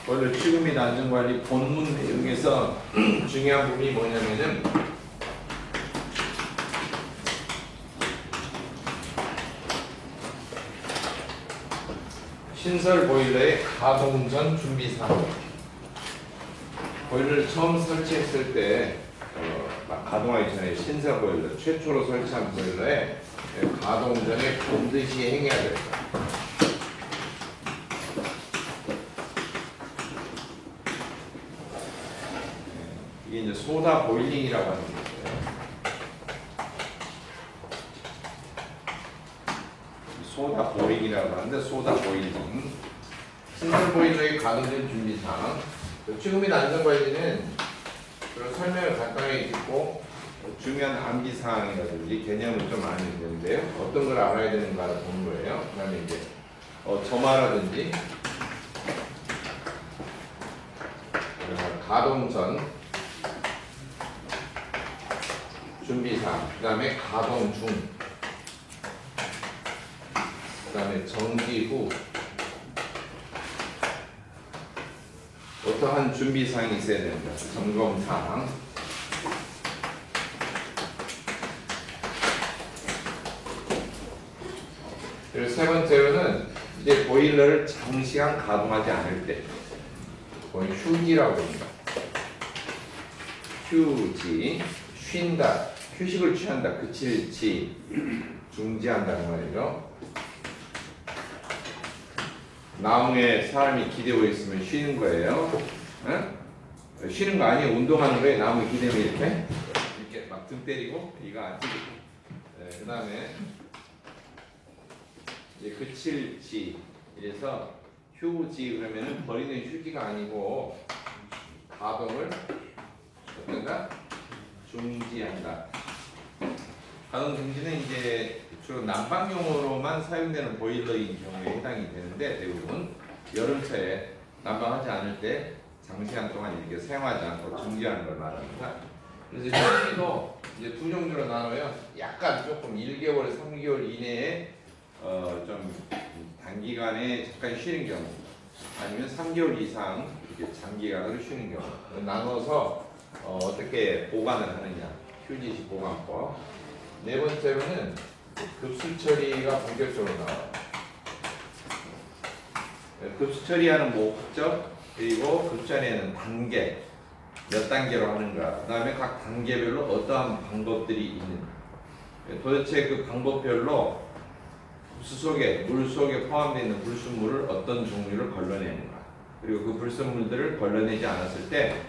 원래 취급 및 안전관리 본문 내용에서 중요한 부분이 뭐냐면은 신설 보일러의 가동 전 준비 사항. 보일러를 처음 설치했을 때 가동하기 전에 신설 보일러, 최초로 설치한 보일러에 가동 전에 반드시 행해야 됩니다. 이게 이제 소다 보일링이라고 하는 거예요. 소다 보일링이라고 하는데 소다 보일링. 신설 보일러의 가동 전 준비 사항. 취급 및 안전관리는 그런 설명을 간단하게 듣고 중요한 암기사항이라든지 개념을 좀 알면 되는데요. 어떤 걸 알아야 되는가를 보는 거예요. 그 다음에 이제 점화라든지 가동 전 준비사항, 그 다음에 가동 중, 그 다음에 정지 후 어떠한 준비사항이 있어야 됩니다. 점검사항. 그리고 세 번째로는 이제 보일러를 장시간 가동하지 않을 때, 그걸 휴지라고 합니다. 휴지, 쉰다, 휴식을 취한다, 그칠지, 중지한다는 말이죠. 나무에 사람이 기대고 있으면 쉬는 거예요. 응? 쉬는 거 아니에요. 운동하는 거예요. 나무에 기대면 이렇게 막 등 때리고 이거 안 뛰고. 그 다음에 이제 그칠지, 이래서 휴지 그러면은 버리는 휴지가 아니고 가동을 어떤가? 중지한다. 가동 중지는 이제 주로 난방용으로만 사용되는 보일러인 경우에 해당이 되는데, 대부분 여름철에 난방하지 않을 때 장시간 동안 이렇게 사용하지 않고 중지하는 걸 말합니다. 그래서 휴지도 이제 두 종류로 나눠요. 약간 조금 1개월, 3개월 이내에 좀 단기간에 잠깐 쉬는 경우, 아니면 3개월 이상 이렇게 장기간으로 쉬는 경우 나눠서 어떻게 보관을 하느냐, 휴지식 보관법. 네 번째로는 급수 처리가 본격적으로 나와요. 급수 처리하는 목적, 그리고 급수 처리하는 단계, 몇 단계로 하는가, 그 다음에 각 단계별로 어떠한 방법들이 있는, 도대체 그 방법별로 급수 속에, 물 속에 포함되어 있는 불순물을 어떤 종류를 걸러내는가, 그리고 그 불순물들을 걸러내지 않았을 때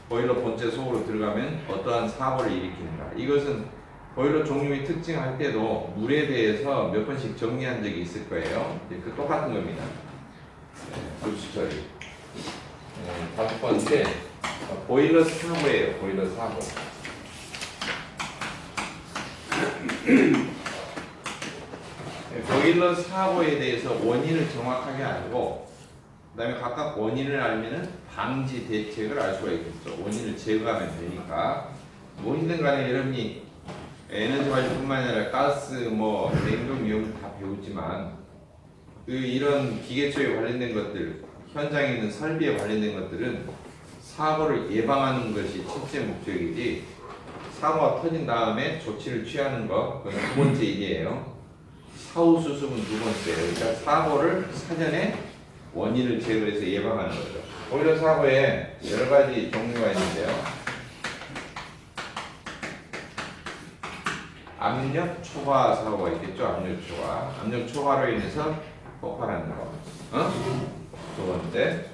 보일러 본체 속으로 들어가면 어떠한 사고를 일으키는가. 이것은 보일러 종류의 특징할 때도 물에 대해서 몇 번씩 정리한 적이 있을 거예요. 그 똑같은 겁니다. 급수 처리. 다섯 번째, 보일러 사고예요. 보일러 사고. 보일러 사고에 대해서 원인을 정확하게 알고, 그 다음에 각각 원인을 알면은 방지 대책을 알 수가 있겠죠. 원인을 제거하면 되니까. 뭐든 간에 여러분이 에너지 관리뿐만 아니라 가스, 냉동 이용 다 배웠지만, 이런 기계초에 관련된 것들, 현장에 있는 설비에 관련된 것들은 사고를 예방하는 것이 첫째 목적이지, 사고가 터진 다음에 조치를 취하는 것, 그건 두 번째 일이에요. 사후 수습은 두 번째. 그러니까 사고를 사전에 원인을 제거해서 예방하는 거죠. 보일러 사고에 여러 가지 종류가 있는데요. 압력 초과 사고가 있겠죠. 압력 초과. 압력 초과로 인해서 폭발하는 거. 두 번째,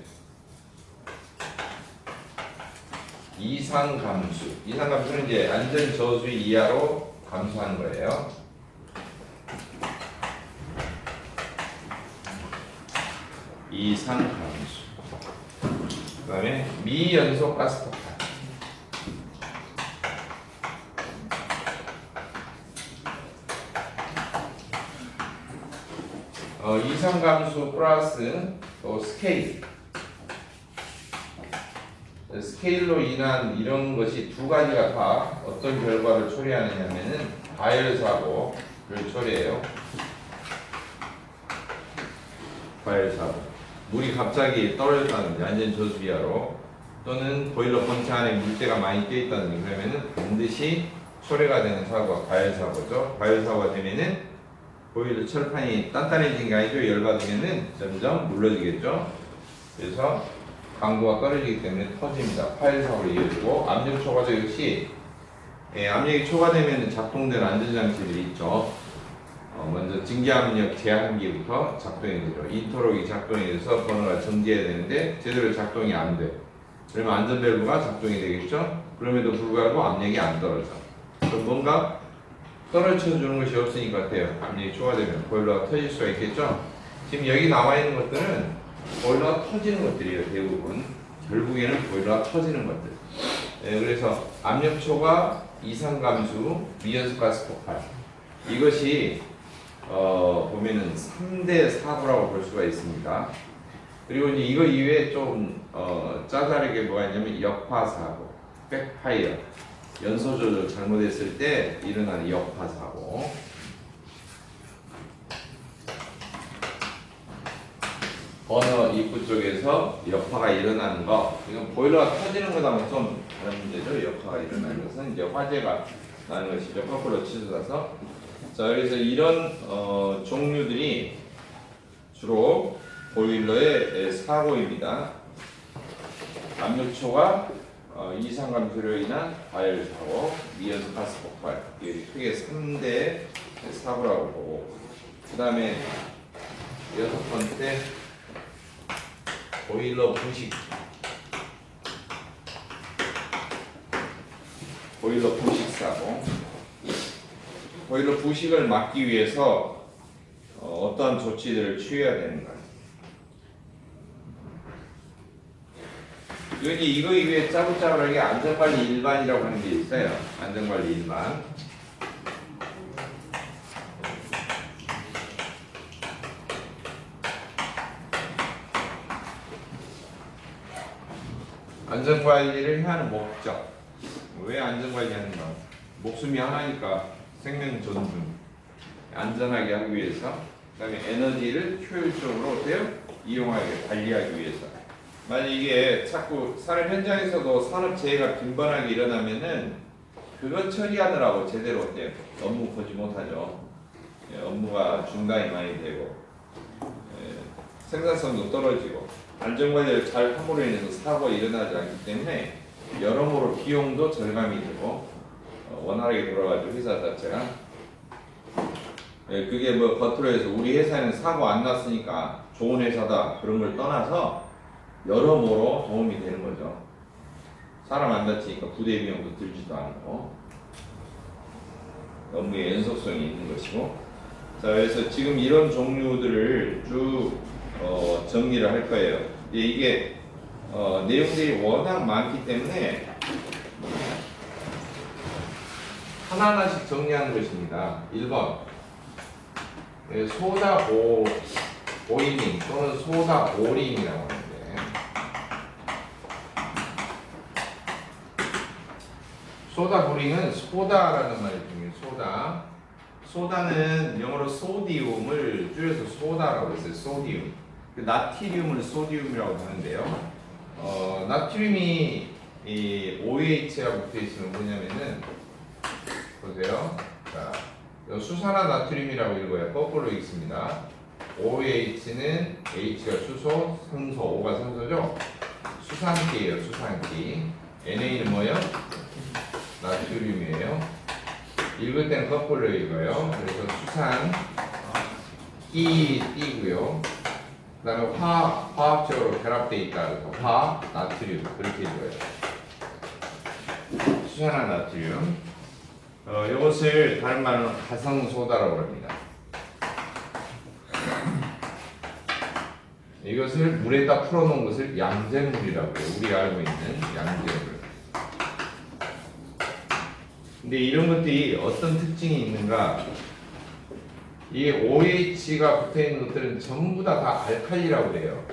이상 감수. 이상 감수는 이제 안전 저수 이하로 감소하는 거예요. 이상 감수. 그 다음에 미연소 가스 폭발. 이상 감수 플러스 또 스케일. 스케일로 인한 이런 것이 두 가지가 다 어떤 결과를 초래하느냐면은 과열사고를 초래해요. 과열사고. 물이 갑자기 떨어졌다든지 완전 저수지하로 또는 보일러 본체 안에 물때가 많이 껴있다든지 그러면은 반드시 초래가 되는 사고가 과열사고죠. 과열사고가 되면은 보일러 철판이 단단해진 게 아니죠. 열받으면은 점점 물러지겠죠. 그래서 강도가 떨어지기 때문에 터집니다. 파열사고로 이어지고 압력 초과도 역시 압력이 초과되면 작동되는 안전장치들이 있죠. 먼저 증기압력 제한기부터 작동이 되죠. 인터록이 작동이 돼서 버너가 정지해야 되는데 제대로 작동이 안 돼. 그러면 안전밸브가 작동이 되겠죠. 그럼에도 불구하고 압력이 안 떨어져. 그럼 뭔가 떨어져 주는 것이 없으니까 어때요? 압력이 초과되면 보일러가 터질 수가 있겠죠. 지금 여기 나와 있는 것들은 보일러가 터지는 것들이에요. 대부분 결국에는 보일러가 터지는 것들. 그래서 압력 초과, 이상 감수, 미연소 가스 폭발 이것이 보면은 3대 사고라고 볼 수가 있습니다. 그리고 이제 이거 이외에 좀 짜잘하게 뭐가 있냐면 역파사고, 백파이어, 연소 조절 잘못했을 때 일어나는 역파사고. 버너 입구 쪽에서 역파가 일어나는 거, 이건 보일러가 터지는 거랑은 좀 다른 문제죠. 역파가 일어나는 것은 이제 화재가 나는 것이죠. 거꾸로 치솟아서. 자, 그래서 이런 종류들이 주로 보일러의 사고입니다. 압력초과, 이상 감소로 인한 과열 사고, 미연소 가스 폭발, 이게 크게 3대 사고라고 보고, 그 다음에 6번째 보일러 부식. 보일러 부식 사고. 보일러 부식을 막기 위해서 어떠한 조치들을 취해야 되는가. 여기 이거 이외에 짜고짜고하게 안전관리 일반이라고 하는 게 있어요. 안전관리 일반. 안전관리를 해야 하는 목적. 왜 안전관리하는가? 목숨이 하나니까 생명 존중. 안전하게 하기 위해서. 그 다음에 에너지를 효율적으로 어때요? 이용하게 관리하기 위해서. 만약 이게 자꾸 산업 현장에서도 산업재해가 빈번하게 일어나면은 그것 처리하느라고 제대로 어때요? 업무 보지 못하죠. 업무가 중단이 많이 되고 생산성도 떨어지고 안전관리를 잘 함으로 인해서 사고가 일어나지 않기 때문에 여러모로 비용도 절감이 되고 원활하게 돌아가죠. 회사 자체가. 그게 뭐 겉으로 해서 우리 회사는 사고 안 났으니까 좋은 회사다 그런 걸 떠나서 여러모로 도움이 되는 거죠. 사람 안 다치니까 부대 비용도 들지도 않고 업무의 연속성이 있는 것이고. 자, 그래서 지금 이런 종류들을 쭉 정리를 할 거예요. 이게 내용들이 워낙 많기 때문에 하나하나씩 정리하는 것입니다. 1번 소다 보이링 또는 소다 보링이라고 하는데, 소다 보링은 소다라는 말이 중요해요. 소다는 영어로 소디움을 줄여서 소다라고 했어요. 소디움. 나트리움을 소디움이라고 하는데요. 나트륨이 이 OH하고 붙어 있으면 뭐냐면은 보세요. 자, 수산화 나트륨이라고 읽어요. 거꾸로 읽습니다. OH는 H가 수소, 산소, O가 산소죠. 수산기예요. 수산기. NA는 뭐예요? 나트륨이에요. 읽을 때는 거꾸로 읽어요. 그래서 수산 띠고요. 그 다음에 화학적으로 결합되어 있다. 그래서 화, 나트륨 그렇게 읽어요. 수산화 나트륨. 이것을 다른 말로 가성소다라고 합니다. 이것을 물에다 풀어놓은 것을 양잿물이라고 해요. 우리가 알고 있는 양잿물. 근데 이런 것들이 어떤 특징이 있는가? 이 OH가 붙어있는 것들은 전부 다 알칼리라고 해요.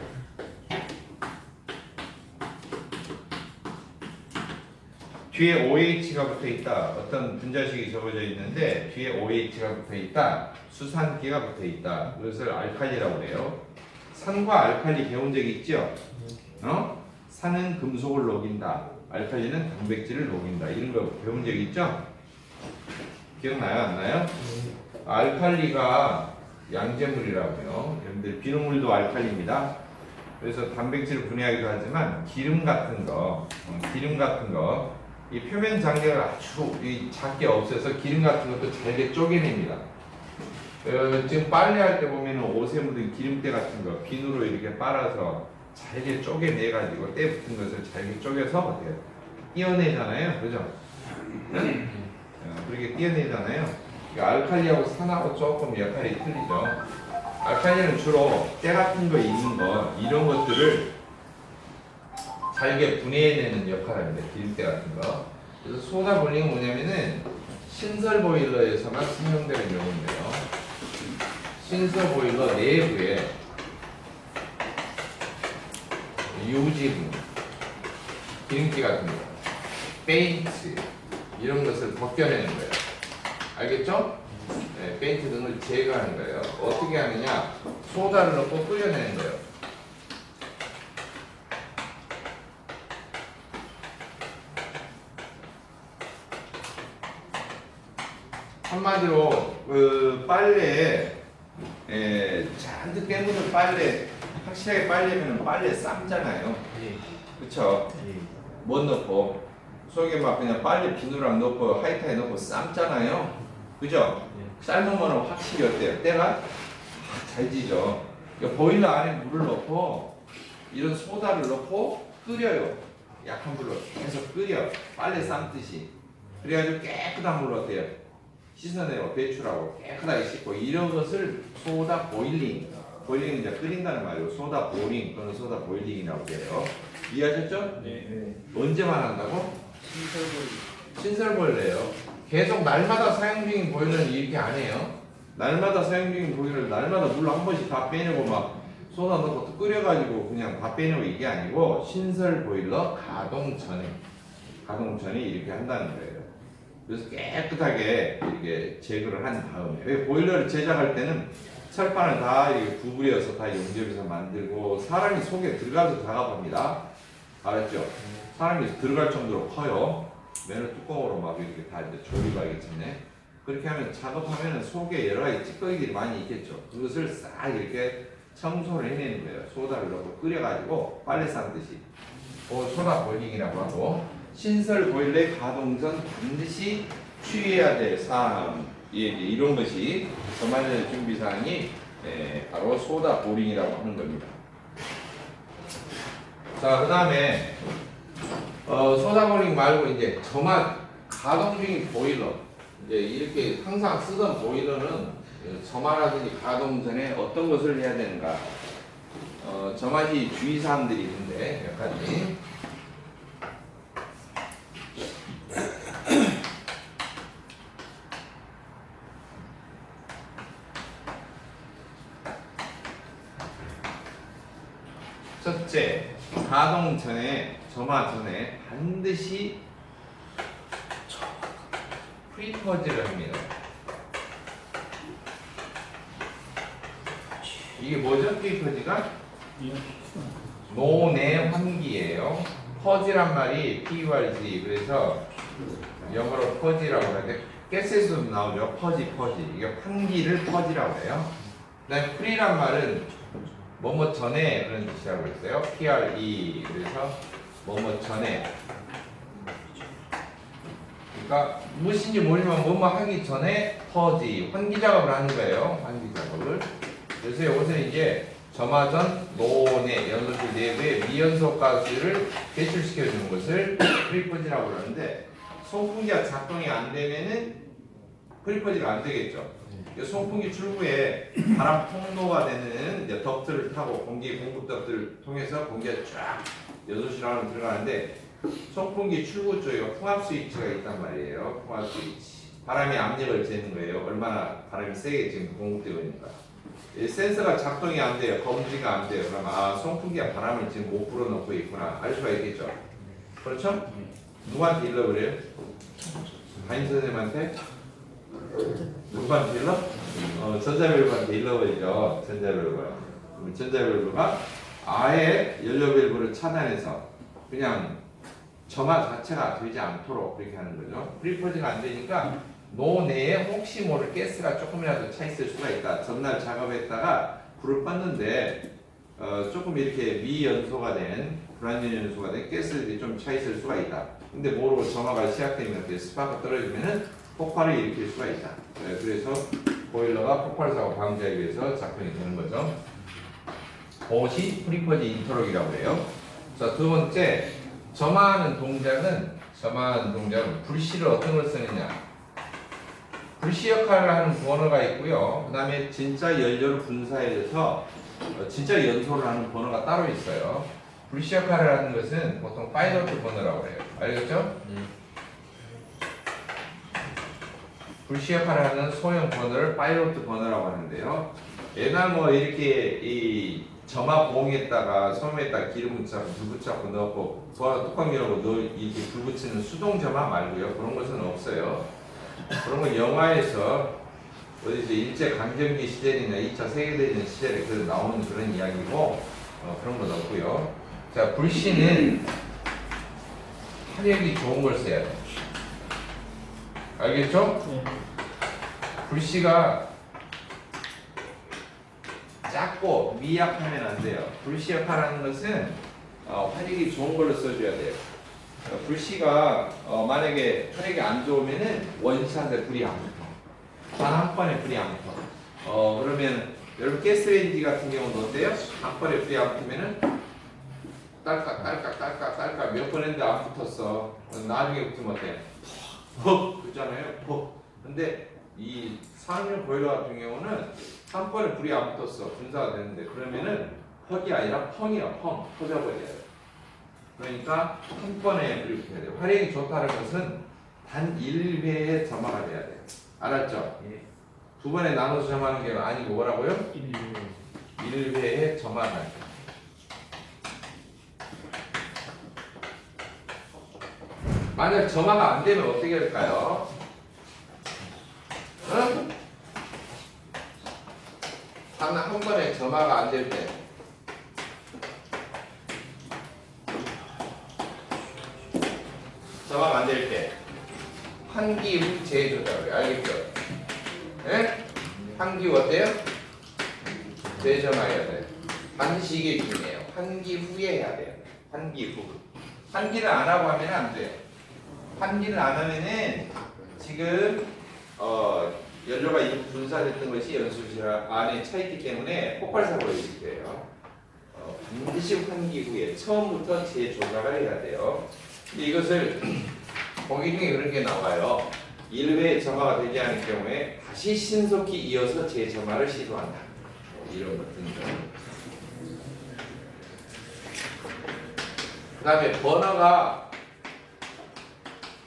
뒤에 OH가 붙어있다. 어떤 분자식이 적어져 있는데 뒤에 OH가 붙어있다. 수산기가 붙어있다. 그것을 알칼리라고 해요. 산과 알칼리 배운 적 있죠? 산은 금속을 녹인다. 알칼리는 단백질을 녹인다. 이런 거 배운 적 있죠? 기억나요? 안 나요? 알칼리가 양재물이라고요. 여러분들 비눗물도 알칼리입니다. 그래서 단백질을 분해하기도 하지만 기름 같은 거, 이 표면 장력을 아주 작게 없애서 기름 같은 것도 잘게 쪼개냅니다. 지금 빨래할 때 보면 옷에 묻은 기름때 같은 거 비누로 이렇게 빨아서 잘게 쪼개내가지고 때 붙은 것을 잘게 쪼개서 어때요? 띄어내잖아요. 그죠? 그렇게 띄어내잖아요. 알칼리하고 산하고 조금 역할이 틀리죠. 알칼리는 주로 때 같은 거 있는 거 이런 것들을 잘게 분해내는 역할을 합니다. 기름때 같은 거. 그래서 소다 보일링은 뭐냐면은 신설 보일러에서만 사용되는 경우인데요. 신설 보일러 내부에 유지분, 기름기 같은 거, 페인트 이런 것을 벗겨내는 거예요. 알겠죠? 네, 페인트 등을 제거하는 거예요. 어떻게 하느냐? 소다를 넣고 끓여내는 거예요. 한마디로 그 빨래에 잔뜩 때묻은 빨래 확실하게 빨래면 빨래 삶잖아요. 그쵸? 뭐 넣고 속에 막 그냥 빨래 비누랑 넣고 하이타에 넣고 삶잖아요. 그죠? 삶은 거는 확실히 어때요? 때가 잘 지죠. 그러니까 보일러 안에 물을 넣고 이런 소다를 넣고 끓여요. 약한 불로 계속 끓여. 빨래 삶듯이. 그래가지고 깨끗한 물로 어때요? 씻어내고 배출하고 깨끗하게 씻고 이런 것을 소다 보일링. 보일링은 이제 끓인다는 말이고 소다 보링 또는 소다 보일링이라고 해요. 이해하셨죠? 네. 언제만 한다고? 신설 보일러예요. 계속 날마다 사용 중인 보일러는 이렇게 안 해요. 날마다 사용 중인 보일러를 날마다 물 한 번씩 다 빼내고 막 소다 넣고 또 끓여가지고 그냥 다 빼내고 이게 아니고 신설 보일러 가동 전에 이렇게 한다는 거예요. 그래서 깨끗하게 이렇게 제거를 한 다음에 왜 보일러를 제작할 때는 철판을 다 이렇게 구부려서 다 용접해서 만들고 사람이 속에 들어가서 작업합니다. 알았죠? 사람이 들어갈 정도로 커요. 맨을 뚜껑으로 막 이렇게 다 이제 조립하겠지네. 그렇게 하면 작업하면 속에 여러 가지 찌꺼기들이 많이 있겠죠. 그것을 싹 이렇게 청소를 해내는 거예요. 소다를 넣고 끓여가지고 빨래 삶듯이. 소다 보일링이라고 하고 신설 보일러의 가동 전 반드시 취해야 될 사항 이런 것이 저만의 준비 사항이 바로 소다 보일링이라고 하는 겁니다. 자, 그 다음에 소다 보일링 말고 이제 저만 가동 중인 보일러 이제 이렇게 항상 쓰던 보일러는 점화라든지 가동 전에 어떤 것을 해야 되는가? 저만이 주의사항들이 있는데 몇 가지. 첫째, 가동 전에, 점화 전에 반드시 프리퍼즈를 합니다. 이게 뭐죠? 프리퍼즈가? 노내 환기예요. 퍼지란 말이 PURG 그래서 영어로 퍼지라고 하는데 가스에서도 나오죠. 퍼지. 이게 환기를 퍼지라고 해요. 그다음에 프리란 말은 뭐뭐 전에 그런 뜻이라고 했어요. PRE 그래서 뭐뭐 전에. 그러니까 무엇인지 모르지만 뭐뭐 하기 전에 퍼지 환기 작업을 하는 거예요. 환기 작업을. 그래서 이것은 이제 점화 전 노내 연소실 내부에 미연소 가스를 배출시켜주는 것을 프리퍼지라고 그러는데 송풍기가 작동이 안 되면은 프리퍼지가 안 되겠죠. 송풍기 출구에 바람 통로가 되는 이제 덕트를 타고 공기 공급 덕트를 통해서 공기가 쫙 연소실 안으로 들어가는데 송풍기 출구 쪽에 풍압 스위치가 있단 말이에요. 풍압 스위치. 바람의 압력을 재는 거예요. 얼마나 바람이 세게 지금 공급되고 있는가. 센서가 작동이 안 돼요. 검지가 안 돼요. 그러면 송풍기가 바람을 지금 못 불어넣고 있구나. 알 수가 있겠죠. 그렇죠? 누구한테 일러버려요? 담임 선생님한테? 누구한테 일러? 전자벨브한테 일러버리죠. 전자벨브요. 그럼 전자밸브가 아예 연료밸브를 차단해서 그냥 점화 자체가 되지 않도록 그렇게 하는 거죠. 프리퍼즈가 안 되니까 노내에 혹시 모를 가스가 조금이라도 차 있을 수가 있다. 전날 작업했다가 불을 껐는데 조금 이렇게 미연소가 된 불안전 연소가 된 가스들이 좀 차 있을 수가 있다. 근데 모르고 점화가 시작되면 이렇게 스파크가 떨어지면은 폭발을 일으킬 수가 있다. 그래서 보일러가 폭발 사고 방지하기 위해서 작동이 되는 거죠. 그것이 프리퍼즈 인터럭이라고 해요. 자, 두 번째 점화하는 동작은 불씨를 어떤 걸 쓰느냐. 불씨 역할을 하는 버너가 있고요. 그 다음에 진짜 연료를 분사해서 진짜 연소를 하는 버너가 따로 있어요. 불씨 역할을 하는 것은 보통 파이로트 버너라고 해요. 알겠죠? 불씨 역할을 하는 소형 버너를 파이로트 버너라고 하는데요. 옛날 뭐 이렇게 이 점화 봉에다가 섬에다 기름 붙잡고 불 붙잡고 넣고 뚜껑 열고 이렇게 불 붙이는 수동 점화 말고요. 그런 것은 없어요. 그런 건 영화에서 어디서 일제 강점기 시절이나 2차 세계대전 시절에 나오는 그런 이야기고 그런 건 없고요. 자, 불씨는 화력이 좋은 걸 써야 돼. 알겠죠? 네. 불씨가 작고 미약하면 안 돼요. 불씨 역할하는 것은 화력이 좋은 걸로 써줘야 돼요. 불씨가 만약에 화력이 안 좋으면은 원샷에 불이 안 붙어. 단 한 번에 불이 안 붙어. 그러면 여러분 가스레인지 같은 경우는 어때요? 한 번에 불이 안 붙으면은 딸깍 몇 번 했는데 안 붙었어. 나중에 붙으면 어때? 퍽 그잖아요. 퍽. 근데 이 산업용 보일러 같은 경우는 한 번에 불이 안 붙었어. 분사가 되는데 그러면은 퍽이 아니라 펑이야. 펑. 터져버려요. 그러니까 한 번에 불이 붙어야 돼요. 화력이 좋다는 것은 단 1회의 점화가 돼야 돼요. 알았죠? 예. 두 번에 나눠서 점화하는 게 아니고 뭐라고요? 1회의 점화가 돼요. 만약 점화가 안 되면 어떻게 할까요? 응? 단 한 번에 점화가 안 될 때. 점화가 안 될 때. 환기 후 재조작을 알겠죠? 예? 환기 후 어때요? 재점화해야 돼요. 반드시 이게 중요해요. 환기 후에 해야 돼요. 환기 후. 환기를 안 하고 하면 안 돼요. 환기를 안 하면은 지금 연료가 이미 분사됐던 것이 연소실 안에 차 있기 때문에 폭발 사고를 일으켜요. 반드시 환기 후에 처음부터 재조작을 해야 돼요. 이것을 보기 중에 그런 게 나와요. 1회 점화가 되지 않을 경우에 다시 신속히 이어서 재점화를 시도한다. 이런 것들이죠. 그 다음에 버너가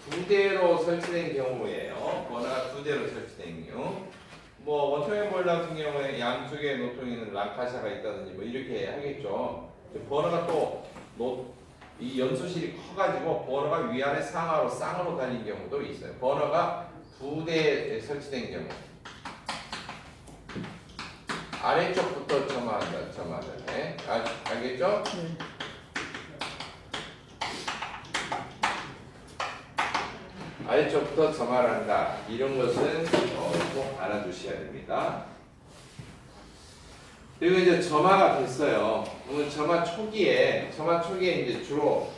두 대로 설치된 경우예요. 버너가 두 대로 설치된 경우. 뭐 원통형 보일러 같은 경우에 양쪽에 노통에 있는 랑카샤가 있다든지 뭐 이렇게 하겠죠. 버너가 또 이 연소실이 커가지고 버너가 위아래 상하로 쌍으로 달린 경우도 있어요. 버너가 두 대에 설치된 경우. 아래쪽부터 점화한다. 점화를. 네? 알겠죠? 아래쪽부터 점화를 한다. 이런 것은 꼭 알아두셔야 됩니다. 그리고 이제 점화가 됐어요. 그러면 점화 초기에 이제 주로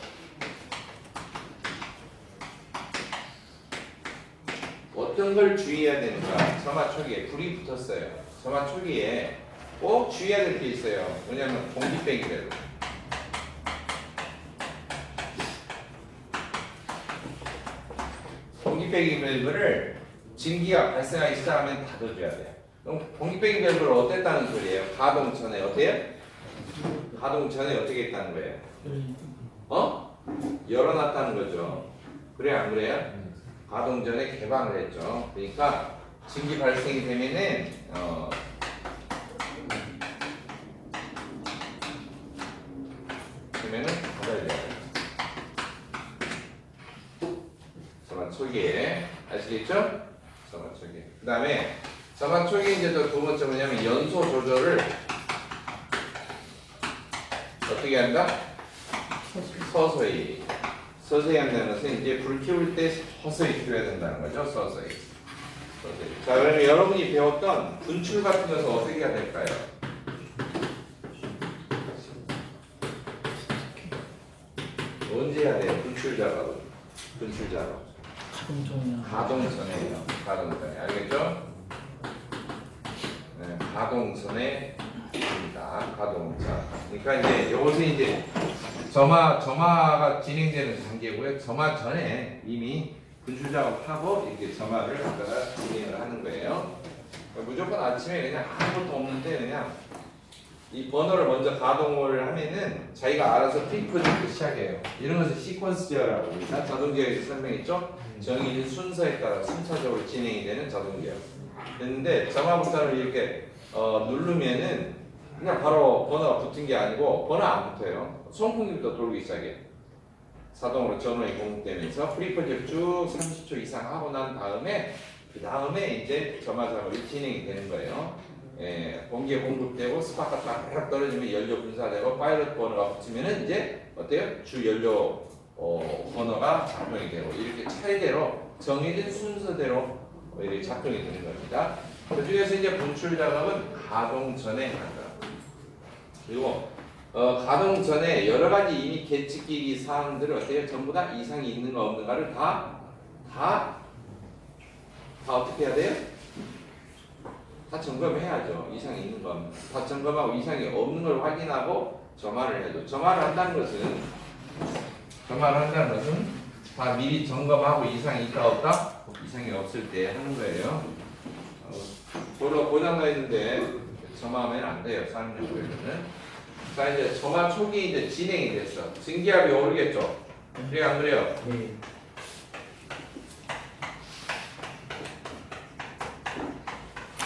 어떤 걸 주의해야 되는가? 점화 초기에 불이 붙었어요. 점화 초기에 꼭 주의해야 될 게 있어요. 뭐냐면 공기빼기 밸브. 공기빼기 밸브를 증기가 발생하기 시작하면 닫아줘야 돼요. 그럼 공기빼기 밸브를 어땠다는 소리예요? 가동 전에 어때요? 가동 전에 어떻게 했다는 거예요? 열어놨다는 거죠. 그래 안 그래요? 가동 전에 개방을 했죠. 그러니까 증기 발생이 되면은 닫아야 돼요. 점화 초기에 아시겠죠? 점화 초기. 그 다음에 점화 초기 이제 또 두 번째 뭐냐면 연소 조절을 어떻게 한다? 서서히. 서서히 한다는 것은 이제 불 켜울 때 서서히 켜야 된다는 거죠. 서서히. 자, 그러면 여러분이 배웠던 분출 같은 것은 어떻게 해야 될까요? 언제 해야 돼요? 분출 작업은. 분출 작업. 가동 전에요. 가동 전에. 알겠죠? 네, 가동 전에 입니다. 가동 전. 그러니까 이제 이것은 이제 점화가 진행되는 단계고요. 점화 전에 이미 분출 작업하고 이렇게 점화를 갖다가 진행을 하는 거예요. 무조건 아침에 그냥 아무것도 없는데 그냥 이 버너를 먼저 가동을 하면은 자기가 알아서 프리프로젝트 시작해요. 이런 것을 시퀀스제어라고 합니다. 자동제어에서 설명했죠? 정해진 순서에 따라 순차적으로 진행이 되는 자동제어. 됐는데 점화 버튼을 이렇게 누르면은 그냥 바로 버너가 붙은 게 아니고 버너 안 붙어요. 송풍기부터 돌기 시작해요. 자동으로 전원이 공급되면서 프리프로젝트 쭉 30초 이상 하고 난 다음에 그 다음에 이제 점화 작업이 진행이 되는 거예요. 예, 공기에 공급되고 스파크가 딱 떨어지면 연료 분사되고 파일럿 버너가 붙으면은 이제 어때요? 주 연료 버너가 작동이 되고 이렇게 차례대로 정해진 순서대로 이렇게 작동이 되는 겁니다. 그 중에서 이제 분출 작업은 가동 전에 한다. 그리고 가동 전에 여러 가지 이미 계측기기 사항들을 어때요? 전부 다 이상이 있는가 없는가를 다 어떻게 해야 돼요? 다 점검해야죠. 이상이 있는 거 없는 거. 다 점검하고 이상이 없는 걸 확인하고 점화를 해도 점화를 한다는 것은 다 미리 점검하고 이상이 있다 없다? 이상이 없을 때 하는 거예요. 고장 나 있는데 점화하면 안 돼요. 산업용구에서는. 자, 이제 점화 초기 이제 진행이 됐어. 증기압이 오르겠죠. 그래 안 그래요? 네.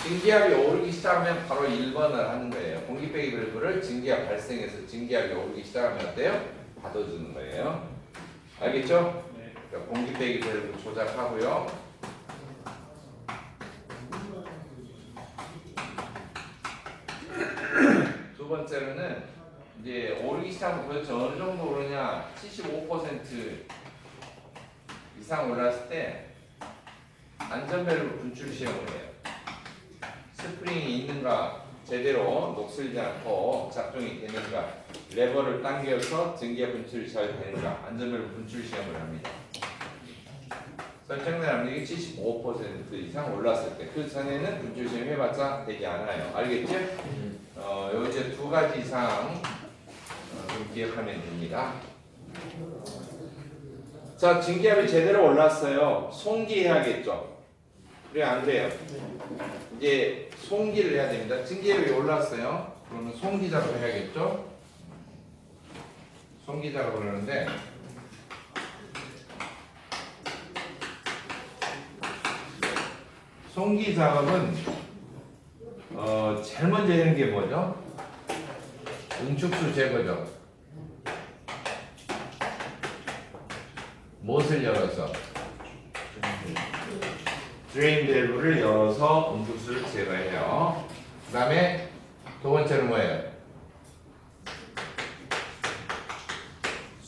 증기압이 오르기 시작하면 바로 1번을 하는 거예요. 공기 빼기 밸브를 증기압 발생해서 증기압이 오르기 시작하면 어때요? 닫아주는 거예요. 알겠죠? 네. 그러니까 공기 빼기 밸브 조작하고요. 두 번째로는 이제 오르기 시작하면 도대체 어느 정도 오르냐? 75% 이상 올랐을 때 안전 밸브 분출 시험을 해요. 스프링이 있는가 제대로 녹슬지 않고 작동이 되는가 레버를 당겨서 증기압 분출이 잘 되는가 안전벨 분출 시험을 합니다. 설정된 압력이 75% 이상 올랐을 때 그 전에는 분출 시험 해봤자 되지 않아요. 알겠지? 요 이제 두 가지 이상 좀 기억하면 됩니다. 자, 증기압이 제대로 올랐어요. 송기해야겠죠? 그래 안 돼요? 이제 송기를 해야 됩니다. 증기압이 올랐어요. 그러면 송기 작업을 해야겠죠? 송기 작업을 하는데 송기 작업은 제일 먼저 하는 게 뭐죠? 응축수 제거죠. 무엇을 열어서? 드레인 밸브를 열어서 응축수를 제거해요. 그 다음에 두 번째는 뭐예요?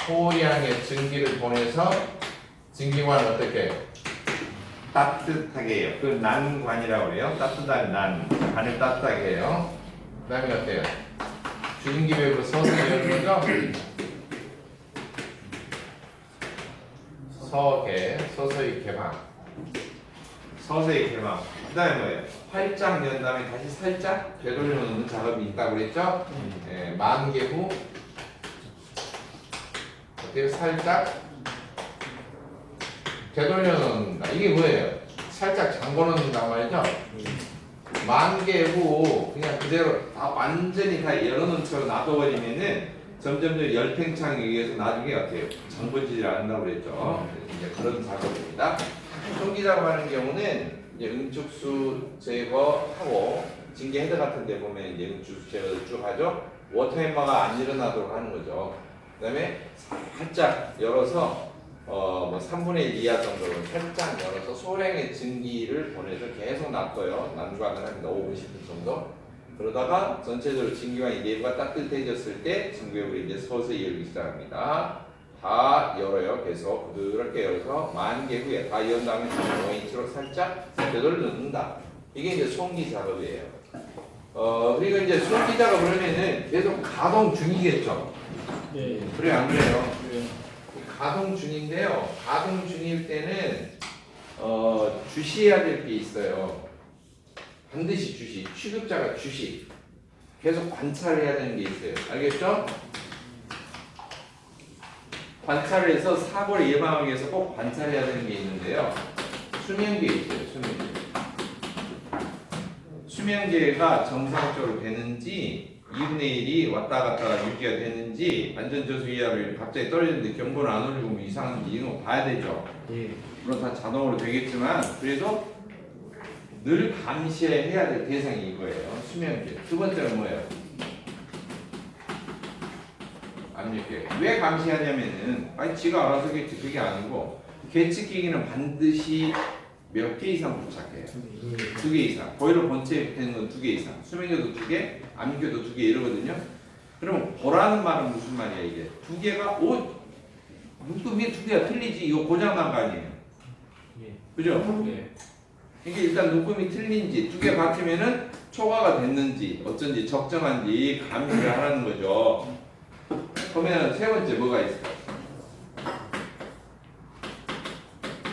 소량의 증기를 보내서 증기관을 어떻게 따뜻하게 해요. 그 난관이라고 해요. 따뜻한 난, 관을 따뜻하게 해요. 그 다음에 어때요? 주증기 밸브 서서히 여는 거죠? 서서히 개방. 서서히 개방. 그 다음에 뭐예요? 활짝 연 다음에 다시 살짝 되돌려 놓는 작업이 있다고 그랬죠? 예, 만개 후 어때요? 살짝 되돌려 놓는다. 이게 뭐예요? 살짝 잠궈 놓는단 말이죠? 만개 후 그냥 그대로 다 완전히 다 열어놓은 채로 놔둬버리면은 점점 열팽창에 의해서 나중에 어때요? 잠궈지지 않는다고 그랬죠? 이제 그런 작업입니다. 송기 작업하는 경우는 이제 응축수 제거하고 징계 헤드 같은 데 보면 이제 응축수 제거를 쭉 하죠. 워터 햄머가 안 일어나도록 하는 거죠. 그 다음에 살짝 열어서 뭐 3분의 1 이하 정도로 살짝 열어서 소량의 증기를 보내서 계속 놔둬요. 난관을 합니다. 5분 10분 정도. 그러다가 전체적으로 진기관이 내부가 따뜻해졌을 때 진구회불이 이제 서서히 열기 시작합니다. 다 열어요. 계속 부드럽게 열어서 만개 후에 다 연 다음에 5인치로 살짝 궤도를 넣는다. 이게 이제 송기 작업이에요. 그리고 이제 송기 작업을 하면은 계속 가동 중이겠죠. 네. 그래요, 안 그래요? 네. 가동 중인데요. 가동 중일 때는 주시해야 될 게 있어요. 반드시 주시. 취급자가 주시. 계속 관찰해야 되는 게 있어요. 알겠죠? 관찰을 해서 사고를 예방하기 위해서 꼭 관찰해야 되는 게 있는데요. 수면계 있어요. 수면계. 수면계가 정상적으로 되는지 2분의 1이 왔다 갔다 유지가 되는지 안전저수 이하로 갑자기 떨어지는데 경보를 안 올리고 뭐 이상한지 이런 거 봐야 되죠. 물론 다 자동으로 되겠지만 그래도 늘 감시해야 될 대상이 이거예요. 수면계. 두 번째는 뭐예요? 압력계. 왜 감시하냐면은 아니 지가 알아서 겠지 그게 아니고 계측기기는 반드시 몇 개 이상 부착해요. 2개 이상. 보일러 본체에 붙는 건 2개 이상. 수면계도 2개, 압력계도 2개 이러거든요. 그러면 보라는 말은 무슨 말이야 이게? 2개가 눈금이 2개가 틀리지 이거 고장난 거 아니에요? 그죠? 네. 이게 일단 눈금이 틀린지 2개 같으면은 초과가 됐는지 어쩐지 적정한지 감시를 하라는 거죠. 그러면 세 번째 뭐가 있을까요?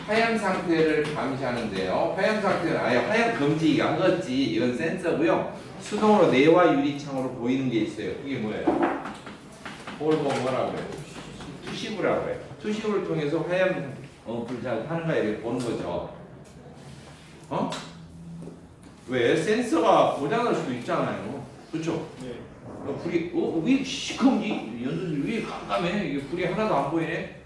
하향 상태를 감시하는데요. 하향 상태는 아예 하향 금지, 양거지 이건 센서고요. 수동으로 내와 유리창으로 보이는 게 있어요. 그게 뭐예요? 그걸 보고 뭐라고 해요? 투시부라고 해요. 투시부를 통해서 하향 불잘 하는가 이렇게 보는 거죠. 왜? 센서가 고장날 수도 있잖아요. 그렇죠? 네. 불이 왜 시커먼지 연소실 왜 깜깜해 이게 불이 하나도 안 보이네.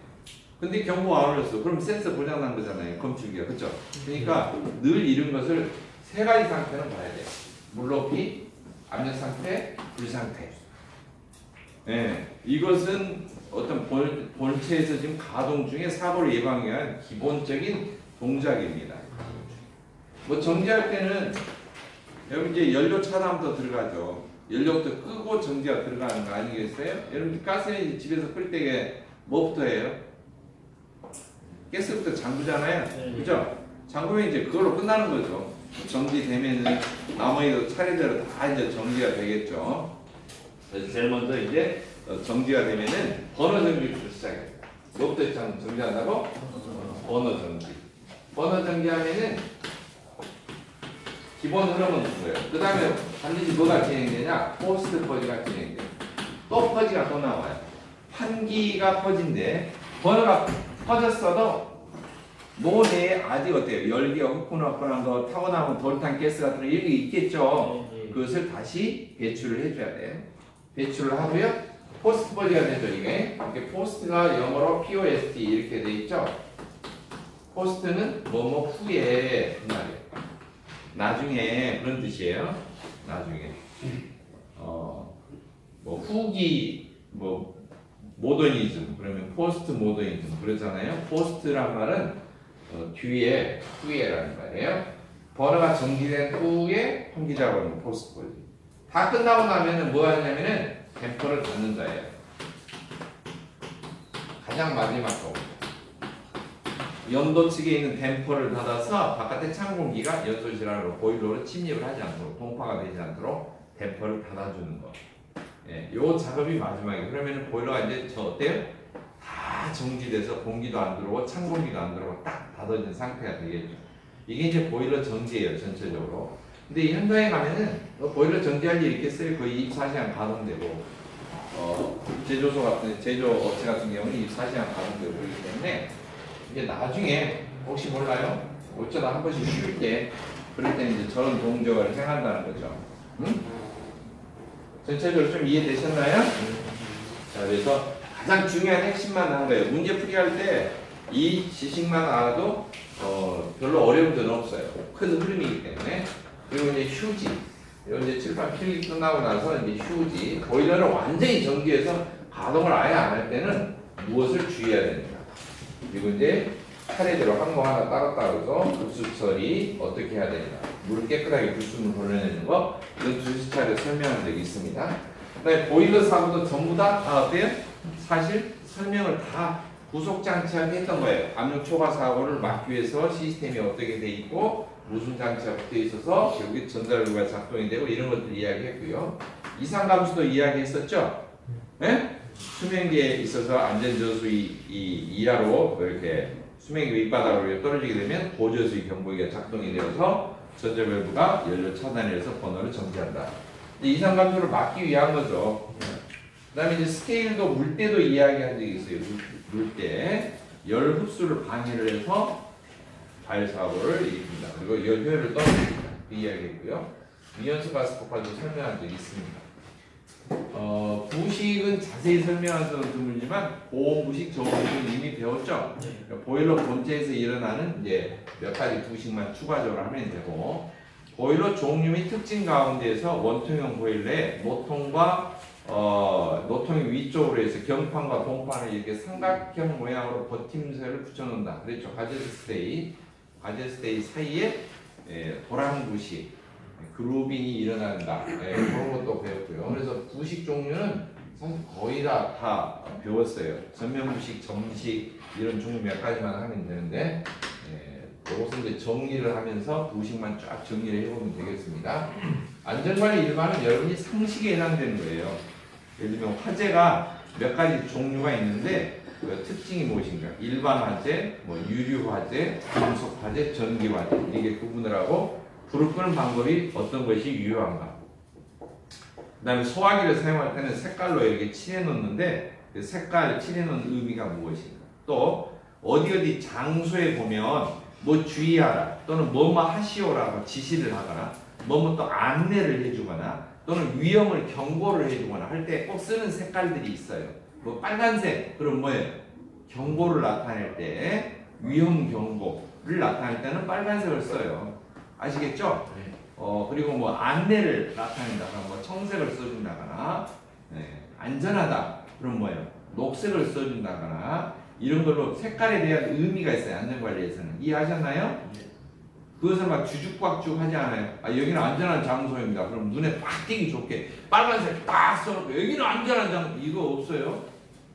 근데 경보가 안 울렸어. 그럼 센서 고장난 거잖아요. 검출기가 그렇죠? 그러니까 늘 이런 것을 세 가지 상태는 봐야 돼. 물 높이, 압력 상태, 불 상태. 네, 이것은 어떤 본체에서 지금 가동 중에 사고를 예방하기 위한 기본적인 동작입니다. 뭐 정지할 때는 여기 이제 연료 차단부터 들어가죠. 연료부터 끄고 전기가 들어가는 거 아니겠어요? 여러분 가스 집에서 끓일 때 뭐부터 해요? 가스부터 잠그잖아요. 네. 그죠? 잠그면 이제 그걸로 끝나는 거죠. 정지되면은 나머지도 차례대로 다 이제 정지가 되겠죠. 그래서 제일 먼저 이제 정지가 되면은 번호 정지부터 시작해요. 뭐부터 정지한다고? 번호 정지. 번호 정지하면은 기본 흐름은 뭐예요? 그 다음에 반드시 뭐가 진행되냐? 포스트 퍼지가 진행돼요. 또 퍼지가 또 나와요. 환기가 퍼진데 번호가 퍼졌어도 노내에 아직 어때요? 열기가 후끈후끈한 거 타고 나면 돌탄 가스 같은 거 이런 게 있겠죠. 그것을 다시 배출을 해줘야 돼요. 배출을 하고요. 포스트 퍼지가 되죠. 이게 포스트가 영어로 POST 이렇게 돼 있죠. 포스트는 뭐뭐 후에 그 말이에요. 나중에 그런 뜻이에요. 나중에 뭐 후기 뭐 모더니즘 그러면 포스트 모더니즘 그러잖아요. 포스트란 말은 뒤에 후에라는 말이에요. 번호가 정지된 후에 환기 작업은 포스트 거지. 다 끝나고 나면은 뭐 하냐면은 댐퍼를 닫는다예요. 가장 마지막 거. 연도 측에 있는 댐퍼를 닫아서 바깥의 찬 공기가 연소실 안으로 보일러로 침입을 하지 않도록 동파가 되지 않도록 댐퍼를 닫아주는 거. 예, 요 작업이 마지막이에요. 그러면 보일러가 이제 어때요? 다 정지돼서 공기도 안 들어오고 찬 공기도 안 들어오고 딱 닫아진 상태가 되겠죠. 이게 이제 보일러 정지예요, 전체적으로. 근데 이 현장에 가면은 보일러 정지할 일 있겠어요? 거의 24시간 가동되고 제조소 같은 제조업체 같은 경우는 24시간 가동되고 그렇기 때문에 이게 나중에 혹시 몰라요? 어쩌다 한 번씩 쉴 때 그럴 때는 이제 저런 동작을 행한다는 거죠. 응? 전체적으로 좀 이해되셨나요? 자, 그래서 가장 중요한 핵심만 한 거예요. 문제 풀이할 때 이 지식만 알아도 별로 어려운 데는 없어요. 큰 흐름이기 때문에. 그리고 이제 휴지. 이런 이제 칠판 필기 끝나고 나서 이제 휴지. 보일러를 완전히 정지해서 가동을 아예 안 할 때는 무엇을 주의해야 됩니다. 그리고 이제 차례대로 한 거 하나 따로따로서 급수 처리 어떻게 해야 되나, 물 깨끗하게 불순물 걸러내는 거, 이런 두세 차례 설명한 적이 있습니다. 그다음에 보일러 사고도 전부 다 어때요? 사실 설명을 다 구속장치하게 했던 거예요. 압력 초과 사고를 막기 위해서 시스템이 어떻게 돼 있고 무슨 장치가 붙어 있어서 결국에 전달부가 작동이 되고 이런 것들 이야기했고요. 이상감수도 이야기했었죠. 네? 수면기에 있어서 안전저수위 이하로 이렇게 수면기 밑바닥으로 떨어지게 되면 고저수위 경보기가 작동이 되어서 전자밸브가 연료 차단을 해서 번호를 정지한다. 이상감수를 막기 위한 거죠. 그 다음에 이제 스케일도 물때도 이야기한 적이 있어요. 물때 열 흡수를 방해를 해서 발사고를 일으킵니다. 그리고 열 효율을 떨어뜨립니다. 그 이야기했고요. 위연소 가스 폭발도 설명한 적이 있습니다. 부식은 자세히 설명한 적은 드물지만 고온부식, 저온부식은 이미 배웠죠. 보일러 본체에서 일어나는 이제 몇 가지 부식만 추가적으로 하면 되고, 보일러 종류 및 특징 가운데에서 원통형 보일러에 노통과 노통이 위쪽으로 해서 경판과 동판을 이렇게 삼각형 모양으로 버팀새를 붙여놓는다. 그랬죠. 가제스테이 사이에 도랑 부식, 그루빙이 일어난다. 그런 것도 배웠고요. 그래서 부식 종류는 사실 거의 다 배웠어요. 전면 부식, 점식 이런 종류 몇 가지만 하면 되는데, 이것은 이제 정리를 하면서 부식만 쫙 정리를 해보면 되겠습니다. 안전관리 일반은 여러분이 상식에 해당되는 거예요. 예를 들면 화재가 몇 가지 종류가 있는데 그 특징이 무엇인가? 일반 화재, 뭐 유류 화재, 금속 화재, 전기 화재, 이게 구분을 하고 불을 끄는 방법이 어떤 것이 유효한가? 그 다음에 소화기를 사용할 때는 색깔로 이렇게 칠해 놓는데 그 색깔 칠해 놓은 의미가 무엇인가? 또 어디 장소에 보면 뭐 주의하라 또는 뭐뭐 하시오라고 지시를 하거나 뭐뭐 또 안내를 해주거나 또는 위험을 경고를 해주거나 할 때 꼭 쓰는 색깔들이 있어요. 뭐 빨간색, 그럼 뭐예요? 경고를 나타낼 때, 위험 경고를 나타낼 때는 빨간색을 써요. 아시겠죠? 그리고 뭐 안내를 나타낸다거나 뭐 청색을 써준다거나, 안전하다, 그럼 뭐예요? 녹색을 써준다거나 이런 걸로 색깔에 대한 의미가 있어요. 안전관리에서는. 이해하셨나요? 그것을 막 주죽박죽 하지 않아요. 여기는 안전한 장소입니다. 그럼 눈에 팍 띄기 좋게 빨간색 딱 써놓고 여기는 안전한 장소, 이거 없어요.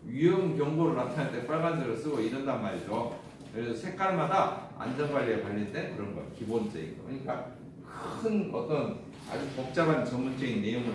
위험 경고를 나타낼 때 빨간색을 쓰고 이런단 말이죠. 그래서 색깔마다 안전관리에 관련된 그런 거, 기본적인 거. 그러니까 큰 어떤 아주 복잡한 전문적인 내용을